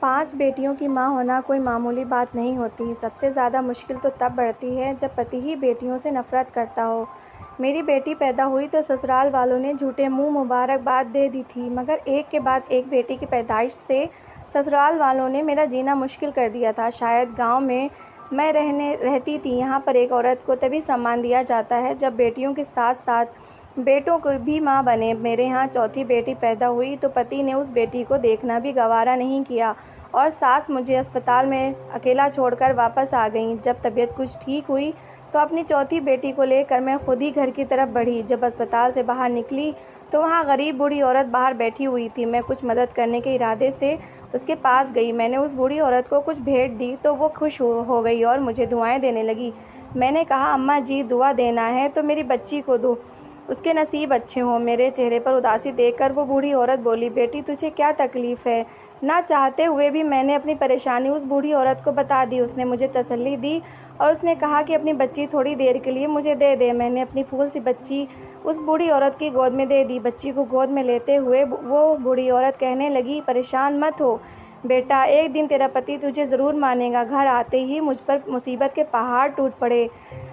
5 बेटियों की माँ होना कोई मामूली बात नहीं होती। सबसे ज़्यादा मुश्किल तो तब बढ़ती है जब पति ही बेटियों से नफ़रत करता हो। मेरी बेटी पैदा हुई तो ससुराल वालों ने झूठे मुँह मुबारकबाद दे दी थी, मगर एक के बाद एक बेटी की पैदाइश से ससुराल वालों ने मेरा जीना मुश्किल कर दिया था। शायद गाँव में मैं रहती थी, यहाँ पर एक औरत को तभी सम्मान दिया जाता है जब बेटियों के साथ-साथ बेटों को भी माँ बने। मेरे यहाँ चौथी बेटी पैदा हुई तो पति ने उस बेटी को देखना भी गवारा नहीं किया और सास मुझे अस्पताल में अकेला छोड़कर वापस आ गईं। जब तबीयत कुछ ठीक हुई तो अपनी चौथी बेटी को लेकर मैं खुद ही घर की तरफ बढ़ी। जब अस्पताल से बाहर निकली तो वहाँ गरीब बूढ़ी औरत बाहर बैठी हुई थी। मैं कुछ मदद करने के इरादे से उसके पास गई। मैंने उस बूढ़ी औरत को कुछ भेंट दी तो वो खुश हो गई और मुझे दुआएं देने लगी। मैंने कहा, अम्मा जी, दुआ देना है तो मेरी बच्ची को दो, उसके नसीब अच्छे हों। मेरे चेहरे पर उदासी देखकर वो बूढ़ी औरत बोली, बेटी तुझे क्या तकलीफ़ है? ना चाहते हुए भी मैंने अपनी परेशानी उस बूढ़ी औरत को बता दी। उसने मुझे तसल्ली दी और उसने कहा कि अपनी बच्ची थोड़ी देर के लिए मुझे दे दे। मैंने अपनी फूल सी बच्ची उस बूढ़ी औरत की गोद में दे दी। बच्ची को गोद में लेते हुए वो बूढ़ी औरत कहने लगी, परेशान मत हो बेटा, एक दिन तेरा पति तुझे ज़रूर मानेगा। घर आते ही मुझ पर मुसीबत के पहाड़ टूट पड़े।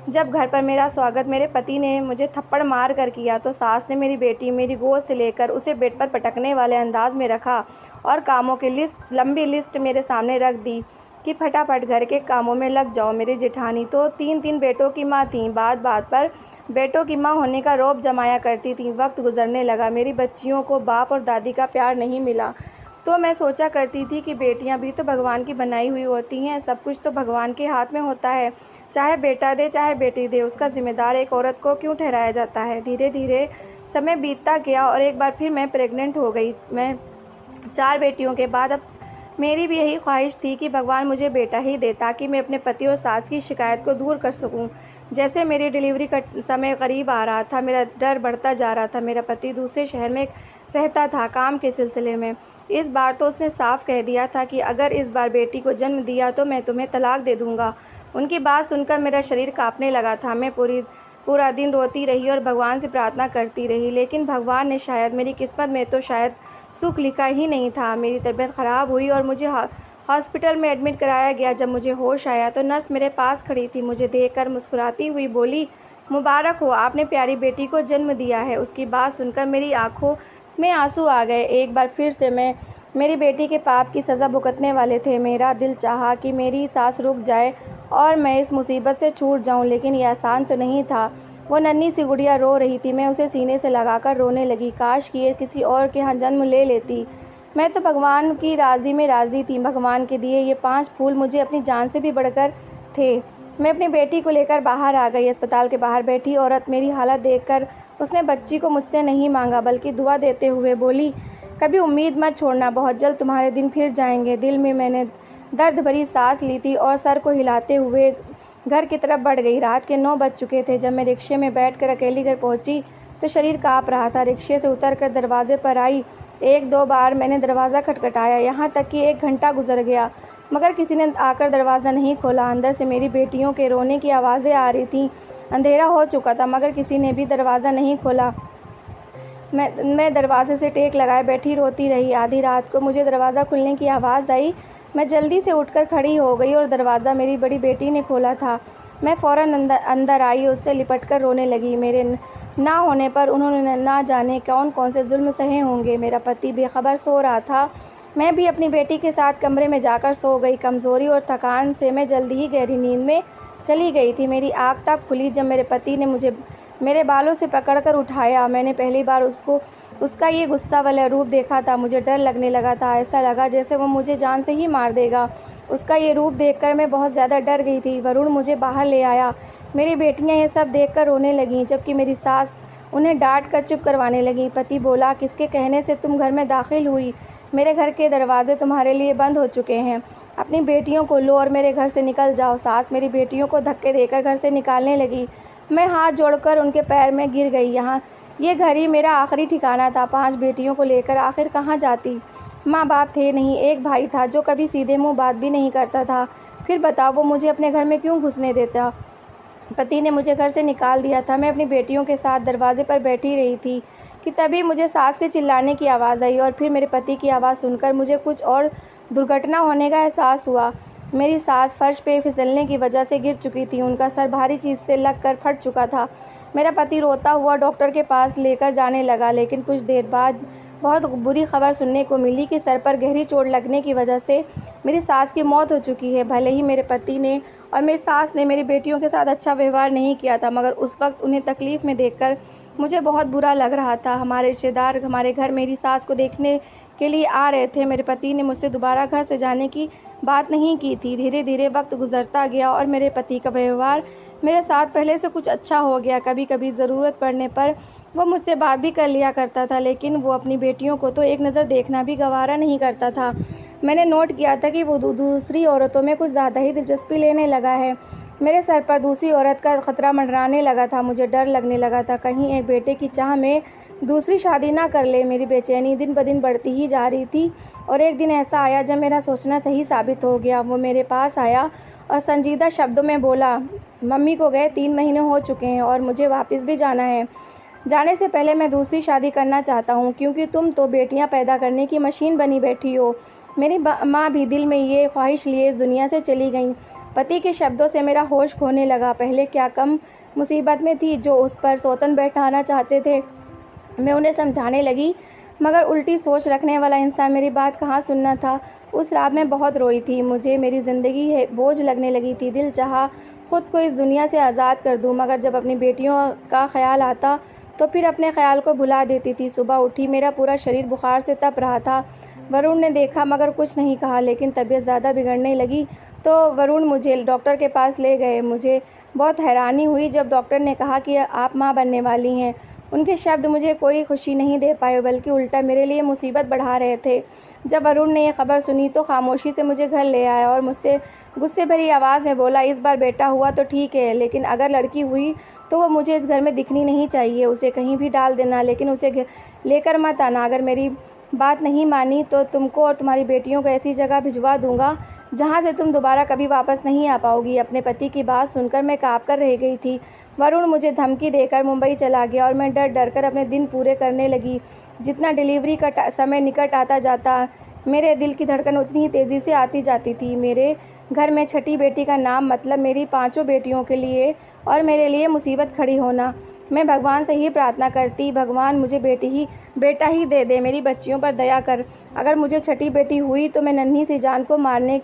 जब घर पर मेरा स्वागत मेरे पति ने मुझे थप्पड़ मार कर किया तो सास ने मेरी बेटी मेरी गोद से लेकर उसे बेड पर पटकने वाले अंदाज में रखा और कामों की लंबी लिस्ट मेरे सामने रख दी कि फटाफट घर के कामों में लग जाओ। मेरी जेठानी तो 3-3 बेटों की माँ थीं। बात बात पर बेटों की माँ होने का रौब जमाया करती थीं। वक्त गुजरने लगा, मेरी बच्चियों को बाप और दादी का प्यार नहीं मिला तो मैं सोचा करती थी कि बेटियां भी तो भगवान की बनाई हुई होती हैं। सब कुछ तो भगवान के हाथ में होता है, चाहे बेटा दे चाहे बेटी दे, उसका जिम्मेदार एक औरत को क्यों ठहराया जाता है। धीरे धीरे समय बीतता गया और एक बार फिर मैं प्रेग्नेंट हो गई। मैं 4 बेटियों के बाद अब मेरी भी यही ख्वाहिश थी कि भगवान मुझे बेटा ही दे ताकि मैं अपने पति और सास की शिकायत को दूर कर सकूं। जैसे मेरी डिलीवरी का समय करीब आ रहा था, मेरा डर बढ़ता जा रहा था। मेरा पति दूसरे शहर में रहता था काम के सिलसिले में। इस बार तो उसने साफ कह दिया था कि अगर इस बार बेटी को जन्म दिया तो मैं तुम्हें तलाक दे दूंगा। उनकी बात सुनकर मेरा शरीर कांपने लगा था। मैं पूरा दिन रोती रही और भगवान से प्रार्थना करती रही, लेकिन भगवान ने शायद मेरी किस्मत में तो शायद सुख लिखा ही नहीं था। मेरी तबीयत ख़राब हुई और मुझे हॉस्पिटल में एडमिट कराया गया। जब मुझे होश आया तो नर्स मेरे पास खड़ी थी। मुझे देखकर मुस्कुराती हुई बोली, मुबारक हो, आपने प्यारी बेटी को जन्म दिया है। उसकी बात सुनकर मेरी आंखों में आंसू आ गए। एक बार फिर से मैं मेरी बेटी के पाप की सज़ा भुगतने वाले थे। मेरा दिल चाहा कि मेरी सांस रुक जाए और मैं इस मुसीबत से छूट जाऊं, लेकिन यह आसान तो नहीं था। वो नन्ही सी गुड़िया रो रही थी। मैं उसे सीने से लगाकर रोने लगी। काश कि ये किसी और के यहाँ जन्म ले लेती। मैं तो भगवान की राज़ी में राज़ी थी। भगवान के दिए ये 5 फूल मुझे अपनी जान से भी बढ़कर थे। मैं अपनी बेटी को लेकर बाहर आ गई। अस्पताल के बाहर बैठी औरत मेरी हालत देखकर उसने बच्ची को मुझसे नहीं मांगा बल्कि दुआ देते हुए बोली, कभी उम्मीद मत छोड़ना, बहुत जल्द तुम्हारे दिन फिर जाएंगे। दिल में मैंने दर्द भरी सांस ली थी और सर को हिलाते हुए घर की तरफ बढ़ गई। रात के 9 बज चुके थे। जब मैं रिक्शे में बैठकर अकेली घर पहुंची तो शरीर काँप रहा था। रिक्शे से उतरकर दरवाजे पर आई। 1-2 बार मैंने दरवाज़ा खटखटाया, यहाँ तक कि 1 घंटा गुजर गया, मगर किसी ने आकर दरवाज़ा नहीं खोला। अंदर से मेरी बेटियों के रोने की आवाज़ें आ रही थीं। अंधेरा हो चुका था मगर किसी ने भी दरवाज़ा नहीं खोला। मैं दरवाजे से टेक लगाए बैठी रोती रही। आधी रात को मुझे दरवाज़ा खुलने की आवाज़ आई। मैं जल्दी से उठकर खड़ी हो गई और दरवाज़ा मेरी बड़ी बेटी ने खोला था। मैं फ़ौरन अंदर आई, उससे लिपटकर रोने लगी। मेरे ना होने पर उन्होंने ना जाने कौन कौन से जुल्म सहे होंगे। मेरा पति बेखबर सो रहा था। मैं भी अपनी बेटी के साथ कमरे में जाकर सो गई। कमज़ोरी और थकान से मैं जल्दी ही गहरी नींद में चली गई थी। मेरी आँख तब खुली जब मेरे पति ने मुझे मेरे बालों से पकड़कर उठाया। मैंने पहली बार उसका ये गुस्सा वाला रूप देखा था। मुझे डर लगने लगा था। ऐसा लगा जैसे वो मुझे जान से ही मार देगा। उसका ये रूप देखकर मैं बहुत ज़्यादा डर गई थी। वरुण मुझे बाहर ले आया। मेरी बेटियां ये सब देखकर रोने लगीं, जबकि मेरी सास उन्हें डांट कर चुप करवाने लगी। पति बोला, किसके कहने से तुम घर में दाखिल हुई? मेरे घर के दरवाजे तुम्हारे लिए बंद हो चुके हैं। अपनी बेटियों को लो और मेरे घर से निकल जाओ। सास मेरी बेटियों को धक्के देकर घर से निकालने लगी। मैं हाथ जोड़कर उनके पैर में गिर गई। ये घर ही मेरा आखिरी ठिकाना था। 5 बेटियों को लेकर आखिर कहाँ जाती? माँ बाप थे नहीं, एक भाई था जो कभी सीधे मुँह बात भी नहीं करता था। फिर बताओ वो मुझे अपने घर में क्यों घुसने देता? पति ने मुझे घर से निकाल दिया था। मैं अपनी बेटियों के साथ दरवाजे पर बैठी रही थी कि तभी मुझे सास के चिल्लाने की आवाज़ आई और फिर मेरे पति की आवाज़ सुनकर मुझे कुछ और दुर्घटना होने का एहसास हुआ। मेरी सास फर्श पे फिसलने की वजह से गिर चुकी थी। उनका सर भारी चीज़ से लग कर फट चुका था। मेरा पति रोता हुआ डॉक्टर के पास लेकर जाने लगा, लेकिन कुछ देर बाद बहुत बुरी खबर सुनने को मिली कि सर पर गहरी चोट लगने की वजह से मेरी सास की मौत हो चुकी है। भले ही मेरे पति ने और मेरी सास ने मेरी बेटियों के साथ अच्छा व्यवहार नहीं किया था, मगर उस वक्त उन्हें तकलीफ़ में देखकर मुझे बहुत बुरा लग रहा था। हमारे रिश्तेदार हमारे घर मेरी सास को देखने के लिए आ रहे थे। मेरे पति ने मुझसे दोबारा घर से जाने की बात नहीं की थी। धीरे धीरे वक्त गुजरता गया और मेरे पति का व्यवहार मेरे साथ पहले से कुछ अच्छा हो गया। कभी कभी ज़रूरत पड़ने पर वो मुझसे बात भी कर लिया करता था, लेकिन वो अपनी बेटियों को तो एक नज़र देखना भी गवारा नहीं करता था। मैंने नोट किया था कि वो दूसरी औरतों में कुछ ज़्यादा ही दिलचस्पी लेने लगा है। मेरे सर पर दूसरी औरत का खतरा मंडराने लगा था। मुझे डर लगने लगा था कहीं एक बेटे की चाह में दूसरी शादी ना कर ले। मेरी बेचैनी दिन ब दिन बढ़ती ही जा रही थी और एक दिन ऐसा आया जब मेरा सोचना सही साबित हो गया। वो मेरे पास आया और संजीदा शब्दों में बोला, मम्मी को गए 3 महीने हो चुके हैं और मुझे वापस भी जाना है। जाने से पहले मैं दूसरी शादी करना चाहता हूँ, क्योंकि तुम तो बेटियाँ पैदा करने की मशीन बनी बैठी हो। मेरी माँ भी दिल में ये ख्वाहिश लिए इस दुनिया से चली गई। पति के शब्दों से मेरा होश खोने लगा। पहले क्या कम मुसीबत में थी जो उस पर सौतन बैठाना चाहते थे। मैं उन्हें समझाने लगी, मगर उल्टी सोच रखने वाला इंसान मेरी बात कहाँ सुनना था। उस रात मैं बहुत रोई थी। मुझे मेरी ज़िंदगी है बोझ लगने लगी थी। दिल चाहा खुद को इस दुनिया से आज़ाद कर दूँ, मगर जब अपनी बेटियों का ख्याल आता तो फिर अपने ख्याल को भुला देती थी। सुबह उठी, मेरा पूरा शरीर बुखार से तप रहा था। वरुण ने देखा मगर कुछ नहीं कहा, लेकिन तबीयत ज़्यादा बिगड़ने लगी तो वरुण मुझे डॉक्टर के पास ले गए। मुझे बहुत हैरानी हुई जब डॉक्टर ने कहा कि आप माँ बनने वाली हैं। उनके शब्द मुझे कोई खुशी नहीं दे पाए, बल्कि उल्टा मेरे लिए मुसीबत बढ़ा रहे थे। जब वरुण ने यह खबर सुनी तो खामोशी से मुझे घर ले आया और मुझसे गुस्से भरी आवाज़ में बोला, इस बार बेटा हुआ तो ठीक है, लेकिन अगर लड़की हुई तो वो मुझे इस घर में दिखनी नहीं चाहिए। उसे कहीं भी डाल देना, लेकिन उसे लेकर मत आना। अगर मेरी बात नहीं मानी तो तुमको और तुम्हारी बेटियों को ऐसी जगह भिजवा दूंगा जहां से तुम दोबारा कभी वापस नहीं आ पाओगी। अपने पति की बात सुनकर मैं काँप कर रह गई थी। वरुण मुझे धमकी देकर मुंबई चला गया और मैं डर डर कर अपने दिन पूरे करने लगी। जितना डिलीवरी का समय निकट आता जाता, मेरे दिल की धड़कन उतनी ही तेज़ी से आती जाती थी। मेरे घर में छठी बेटी का नाम मतलब मेरी 5 बेटियों के लिए और मेरे लिए मुसीबत खड़ी होना। मैं भगवान से ही प्रार्थना करती, भगवान मुझे बेटा ही दे दे, मेरी बच्चियों पर दया कर। अगर मुझे छठी बेटी हुई तो मैं नन्ही सी जान को मारने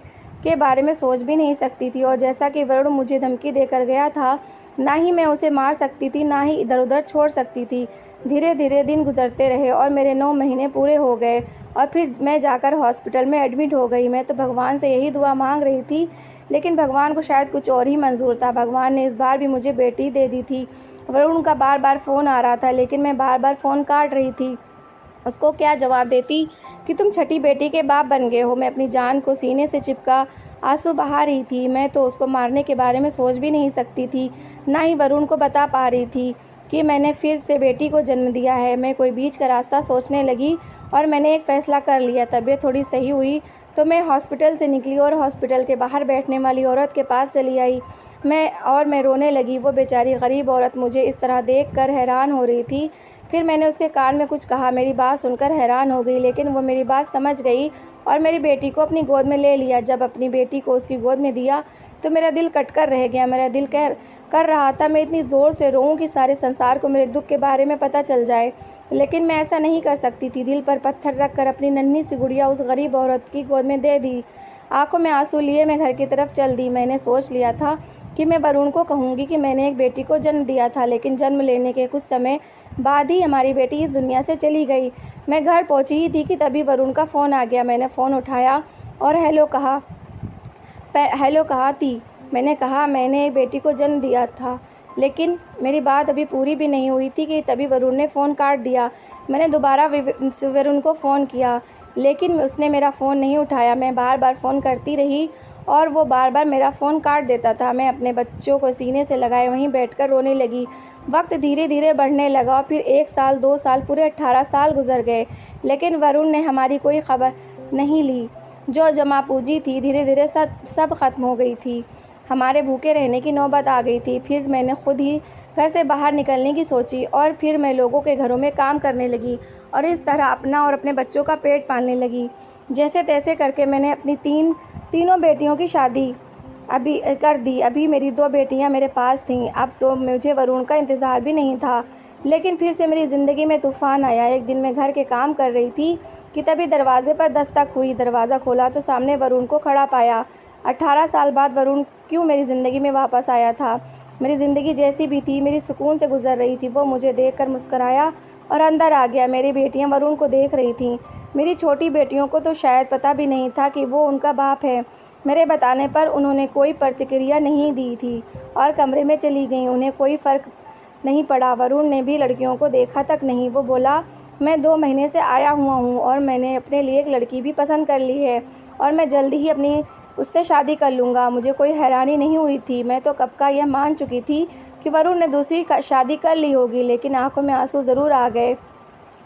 के बारे में सोच भी नहीं सकती थी। और जैसा कि वरुण मुझे धमकी देकर गया था, ना ही मैं उसे मार सकती थी, ना ही इधर उधर छोड़ सकती थी। धीरे धीरे दिन गुजरते रहे और मेरे 9 महीने पूरे हो गए और फिर मैं जाकर हॉस्पिटल में एडमिट हो गई। मैं तो भगवान से यही दुआ मांग रही थी, लेकिन भगवान को शायद कुछ और ही मंजूर था। भगवान ने इस बार भी मुझे बेटी दे दी थी। वरुण का बार बार फ़ोन आ रहा था, लेकिन मैं बार बार फ़ोन काट रही थी। उसको क्या जवाब देती कि तुम छठी बेटी के बाप बन गए हो। मैं अपनी जान को सीने से चिपका आंसू बहा रही थी। मैं तो उसको मारने के बारे में सोच भी नहीं सकती थी, ना ही वरुण को बता पा रही थी कि मैंने फिर से बेटी को जन्म दिया है। मैं कोई बीच का रास्ता सोचने लगी और मैंने एक फ़ैसला कर लिया। तबीयत थोड़ी सही हुई तो मैं हॉस्पिटल से निकली और हॉस्पिटल के बाहर बैठने वाली औरत के पास चली आई। मैं रोने लगी। वो बेचारी गरीब औरत मुझे इस तरह देखकर हैरान हो रही थी। फिर मैंने उसके कान में कुछ कहा। मेरी बात सुनकर हैरान हो गई, लेकिन वो मेरी बात समझ गई और मेरी बेटी को अपनी गोद में ले लिया। जब अपनी बेटी को उसकी गोद में दिया तो मेरा दिल कटकर रह गया। मेरा दिल कर रहा था मैं इतनी ज़ोर से रोऊं कि सारे संसार को मेरे दुख के बारे में पता चल जाए, लेकिन मैं ऐसा नहीं कर सकती थी। दिल पर पत्थर रख कर अपनी नन्ही सी गुड़िया उस गरीब औरत की गोद में दे दी। आंखों में आंसू लिए मैं घर की तरफ चल दी। मैंने सोच लिया था कि मैं वरुण को कहूँगी कि मैंने एक बेटी को जन्म दिया था, लेकिन जन्म लेने के कुछ समय बाद ही हमारी बेटी इस दुनिया से चली गई। मैं घर पहुँची ही थी कि तभी वरुण का फ़ोन आ गया। मैंने फ़ोन उठाया और हेलो कहा थी। मैंने कहा मैंने एक बेटी को जन्म दिया था, लेकिन मेरी बात अभी पूरी भी नहीं हुई थी कि तभी वरुण ने फ़ोन काट दिया। मैंने दोबारा वरुण को फ़ोन किया, लेकिन उसने मेरा फ़ोन नहीं उठाया। मैं बार बार फ़ोन करती रही और वो बार बार मेरा फ़ोन काट देता था। मैं अपने बच्चों को सीने से लगाए वहीं बैठकर रोने लगी। वक्त धीरे धीरे बढ़ने लगा और फिर 1 साल 2 साल पूरे 18 साल गुजर गए, लेकिन वरुण ने हमारी कोई खबर नहीं ली। जो जमा पूंजी थी धीरे धीरे सब ख़त्म हो गई थी। हमारे भूखे रहने की नौबत आ गई थी। फिर मैंने खुद ही घर से बाहर निकलने की सोची और फिर मैं लोगों के घरों में काम करने लगी और इस तरह अपना और अपने बच्चों का पेट पालने लगी। जैसे तैसे करके मैंने अपनी तीनों बेटियों की शादी अभी कर दी। अभी मेरी 2 बेटियां मेरे पास थीं। अब तो मुझे वरुण का इंतज़ार भी नहीं था। लेकिन फिर से मेरी ज़िंदगी में तूफ़ान आया। एक दिन मैं घर के काम कर रही थी कि तभी दरवाज़े पर दस्तक हुई। दरवाज़ा खोला तो सामने वरुण को खड़ा पाया। 18 साल बाद वरुण क्यों मेरी ज़िंदगी में वापस आया था। मेरी ज़िंदगी जैसी भी थी, मेरी सुकून से गुजर रही थी। वो मुझे देखकर मुस्कुराया और अंदर आ गया। मेरी बेटियां वरुण को देख रही थीं। मेरी छोटी बेटियों को तो शायद पता भी नहीं था कि वो उनका बाप है। मेरे बताने पर उन्होंने कोई प्रतिक्रिया नहीं दी थी और कमरे में चली गईं। उन्हें कोई फ़र्क नहीं पड़ा। वरुण ने भी लड़कियों को देखा तक नहीं। वो बोला, मैं 2 महीने से आया हुआ हूँ और मैंने अपने लिए एक लड़की भी पसंद कर ली है और मैं जल्दी ही अपनी उससे शादी कर लूँगा। मुझे कोई हैरानी नहीं हुई थी। मैं तो कब का यह मान चुकी थी कि वरुण ने दूसरी शादी कर ली होगी, लेकिन आंखों में आंसू ज़रूर आ गए।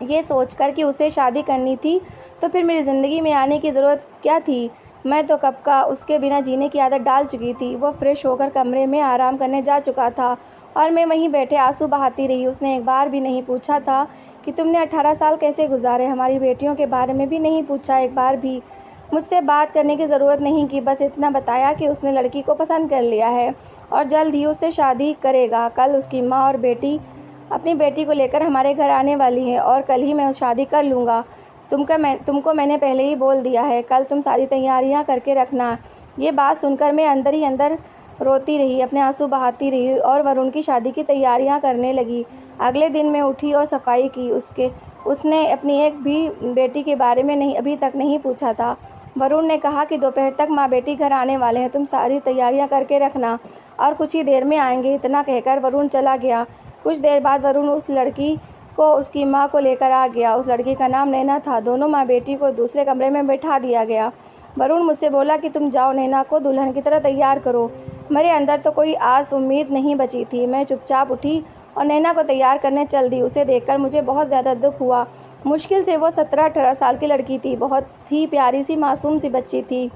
ये सोचकर कि उसे शादी करनी थी तो फिर मेरी ज़िंदगी में आने की ज़रूरत क्या थी। मैं तो कब का उसके बिना जीने की आदत डाल चुकी थी। वो फ्रेश होकर कमरे में आराम करने जा चुका था और मैं वहीं बैठे आंसू बहाती रही। उसने एक बार भी नहीं पूछा था कि तुमने 18 साल कैसे गुजारे। हमारी बेटियों के बारे में भी नहीं पूछा एक बार भी। मुझसे बात करने की ज़रूरत नहीं की। बस इतना बताया कि उसने लड़की को पसंद कर लिया है और जल्द ही उससे शादी करेगा। कल उसकी माँ और बेटी अपनी बेटी को लेकर हमारे घर आने वाली है और कल ही मैं शादी कर लूँगा। तुमको मैंने पहले ही बोल दिया है। कल तुम सारी तैयारियां करके रखना। ये बात सुनकर मैं अंदर ही अंदर रोती रही, अपने आंसू बहाती रही और वरुण की शादी की तैयारियां करने लगी। अगले दिन मैं उठी और सफाई की। उसने अपनी एक भी बेटी के बारे में अभी तक नहीं पूछा था। वरुण ने कहा कि दोपहर तक माँ बेटी घर आने वाले हैं, तुम सारी तैयारियां करके रखना और कुछ ही देर में आएंगे। इतना कहकर वरुण चला गया। कुछ देर बाद वरुण उस लड़की को उसकी माँ को लेकर आ गया। उस लड़की का नाम नैना था। दोनों माँ बेटी को दूसरे कमरे में बैठा दिया गया। वरुण मुझसे बोला कि तुम जाओ, नैना को दुल्हन की तरह तैयार करो। मेरे अंदर तो कोई आस उम्मीद नहीं बची थी। मैं चुपचाप उठी और नैना को तैयार करने चल दी। उसे देखकर मुझे बहुत ज़्यादा दुख हुआ। मुश्किल से वो 17-18 साल की लड़की थी। बहुत ही प्यारी सी मासूम सी बच्ची थी।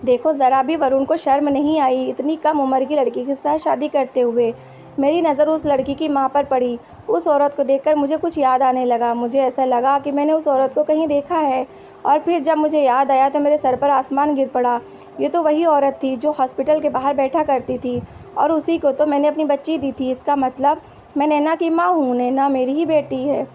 देखो, ज़रा भी वरुण को शर्म नहीं आई इतनी कम उम्र की लड़की के साथ शादी करते हुए। मेरी नज़र उस लड़की की माँ पर पड़ी। उस औरत को देखकर मुझे कुछ याद आने लगा। मुझे ऐसा लगा कि मैंने उस औरत को कहीं देखा है और फिर जब मुझे याद आया तो मेरे सर पर आसमान गिर पड़ा। ये तो वही औरत थी जो हॉस्पिटल के बाहर बैठा करती थी और उसी को तो मैंने अपनी बच्ची दी थी। इसका मतलब मैं नैना की माँ हूँ। नैना मेरी ही बेटी है।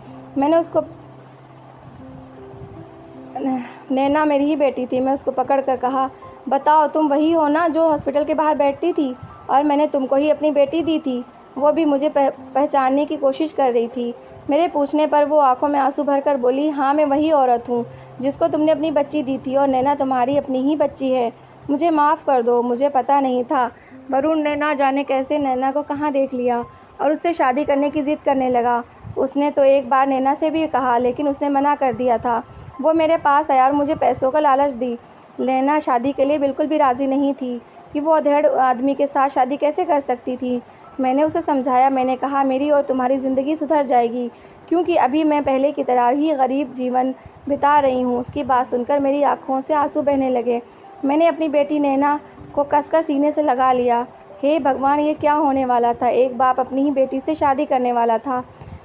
नैना मेरी ही बेटी थी। मैं उसको पकड़ कर कहा, बताओ, तुम वही हो ना जो हॉस्पिटल के बाहर बैठती थी और मैंने तुमको ही अपनी बेटी दी थी। वो भी मुझे पहचानने की कोशिश कर रही थी। मेरे पूछने पर वो आंखों में आंसू भरकर बोली, हाँ, मैं वही औरत हूँ जिसको तुमने अपनी बच्ची दी थी और नैना तुम्हारी अपनी ही बच्ची है। मुझे माफ़ कर दो, मुझे पता नहीं था। वरुण ने ना जाने कैसे नैना को कहाँ देख लिया और उससे शादी करने की ज़िद करने लगा। उसने तो एक बार नैना से भी कहा, लेकिन उसने मना कर दिया था। वो मेरे पास आया और मुझे पैसों का लालच दी। नैना शादी के लिए बिल्कुल भी राज़ी नहीं थी कि वो अधेड़ आदमी के साथ शादी कैसे कर सकती थी। मैंने उसे समझाया। मैंने कहा, मेरी और तुम्हारी ज़िंदगी सुधर जाएगी क्योंकि अभी मैं पहले की तरह ही गरीब जीवन बिता रही हूँ। उसकी बात सुनकर मेरी आँखों से आंसू बहने लगे। मैंने अपनी बेटी नैना को कसकर सीने से लगा लिया। हे भगवान, ये क्या होने वाला था। एक बाप अपनी ही बेटी से शादी करने वाला था।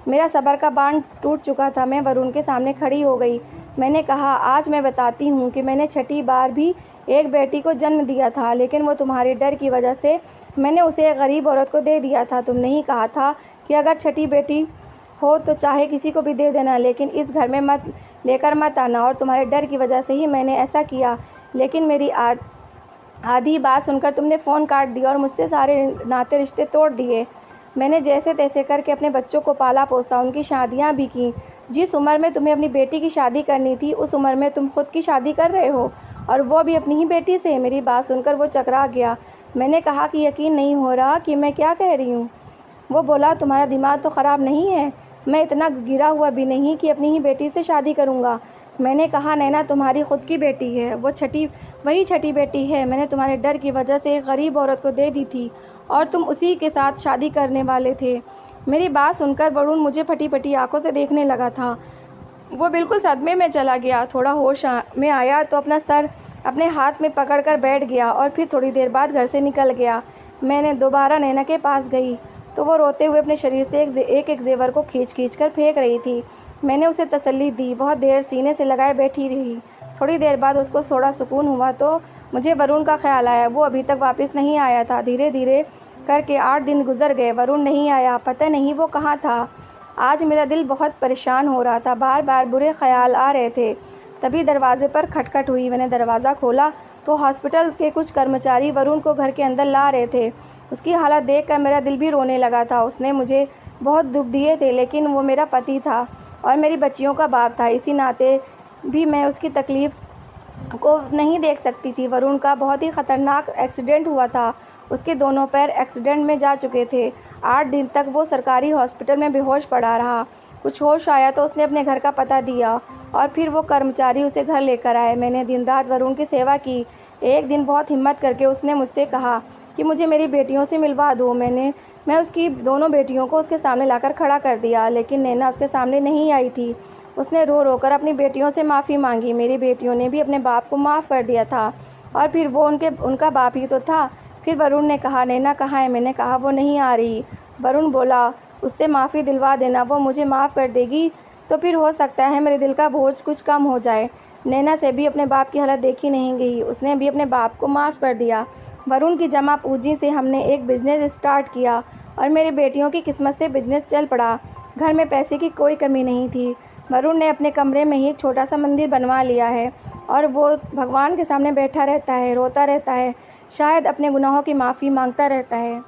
मेरा सब्र का बांध टूट चुका था। मैं वरुण के सामने खड़ी हो गई। मैंने कहा, आज मैं बताती हूँ कि मैंने छठी बार भी एक बेटी को जन्म दिया था, लेकिन वो तुम्हारे डर की वजह से मैंने उसे एक गरीब औरत को दे दिया था। तुमने ही कहा था कि अगर छठी बेटी हो तो चाहे किसी को भी दे देना, लेकिन इस घर में मत आना, और तुम्हारे डर की वजह से ही मैंने ऐसा किया। लेकिन मेरी आधी बात सुनकर तुमने फ़ोन काट दिया और मुझसे सारे नाते रिश्ते तोड़ दिए। मैंने जैसे तैसे करके अपने बच्चों को पाला पोसा, उनकी शादियां भी की। जिस उम्र में तुम्हें अपनी बेटी की शादी करनी थी उस उम्र में तुम खुद की शादी कर रहे हो, और वो भी अपनी ही बेटी से। मेरी बात सुनकर वो चकरा गया। मैंने कहा कि यकीन नहीं हो रहा कि मैं क्या कह रही हूँ। वो बोला, तुम्हारा दिमाग तो ख़राब नहीं है। मैं इतना गिरा हुआ भी नहीं कि अपनी ही बेटी से शादी करूँगा। मैंने कहा, नैना तुम्हारी खुद की बेटी है। वही छठी बेटी है। मैंने तुम्हारे डर की वजह से एक गरीब औरत को दे दी थी और तुम उसी के साथ शादी करने वाले थे। मेरी बात सुनकर वरुण मुझे फटी फटी आंखों से देखने लगा था। वो बिल्कुल सदमे में चला गया। थोड़ा होश में आया तो अपना सर अपने हाथ में पकड़कर बैठ गया और फिर थोड़ी देर बाद घर से निकल गया। मैंने दोबारा नैना के पास गई तो वो रोते हुए अपने शरीर से एक जेवर को खींच कर फेंक रही थी। मैंने उसे तसल्ली दी, बहुत देर सीने से लगाए बैठी रही। थोड़ी देर बाद उसको थोड़ा सुकून हुआ तो मुझे वरुण का ख्याल आया। वो अभी तक वापस नहीं आया था। धीरे धीरे करके 8 दिन गुजर गए, वरुण नहीं आया। पता नहीं वो कहाँ था। आज मेरा दिल बहुत परेशान हो रहा था, बार बार बुरे ख्याल आ रहे थे। तभी दरवाजे पर खटखट हुई। मैंने दरवाज़ा खोला तो हॉस्पिटल के कुछ कर्मचारी वरुण को घर के अंदर ला रहे थे। उसकी हालत देखकर मेरा दिल भी रोने लगा था। उसने मुझे बहुत दुख दिए थे, लेकिन वो मेरा पति था और मेरी बच्चियों का बाप था। इसी नाते भी मैं उसकी तकलीफ़ को नहीं देख सकती थी। वरुण का बहुत ही ख़तरनाक एक्सीडेंट हुआ था। उसके दोनों पैर एक्सीडेंट में जा चुके थे। 8 दिन तक वो सरकारी हॉस्पिटल में बेहोश पड़ा रहा। कुछ होश आया तो उसने अपने घर का पता दिया और फिर वो कर्मचारी उसे घर लेकर आए। मैंने दिन रात वरुण की सेवा की। एक दिन बहुत हिम्मत करके उसने मुझसे कहा कि मुझे मेरी बेटियों से मिलवा दो। मैं उसकी दोनों बेटियों को उसके सामने लाकर खड़ा कर दिया, लेकिन नैना उसके सामने नहीं आई थी। उसने रो रो कर अपनी बेटियों से माफ़ी मांगी। मेरी बेटियों ने भी अपने बाप को माफ़ कर दिया था और फिर वो उनका बाप ही तो था। फिर वरुण ने कहा, नैना कहाँ है? मैंने कहा, वो नहीं आ रही। वरुण बोला, उससे माफ़ी दिलवा देना, वो मुझे माफ़ कर देगी तो फिर हो सकता है मेरे दिल का बोझ कुछ कम हो जाए। नैना से भी अपने बाप की हालत देखी नहीं गई। उसने भी अपने बाप को माफ़ कर दिया। वरुण की जमा पूंजी से हमने एक बिज़नेस स्टार्ट किया और मेरी बेटियों की किस्मत से बिज़नेस चल पड़ा। घर में पैसे की कोई कमी नहीं थी। वरुण ने अपने कमरे में ही एक छोटा सा मंदिर बनवा लिया है और वो भगवान के सामने बैठा रहता है, रोता रहता है, शायद अपने गुनाहों की माफ़ी मांगता रहता है।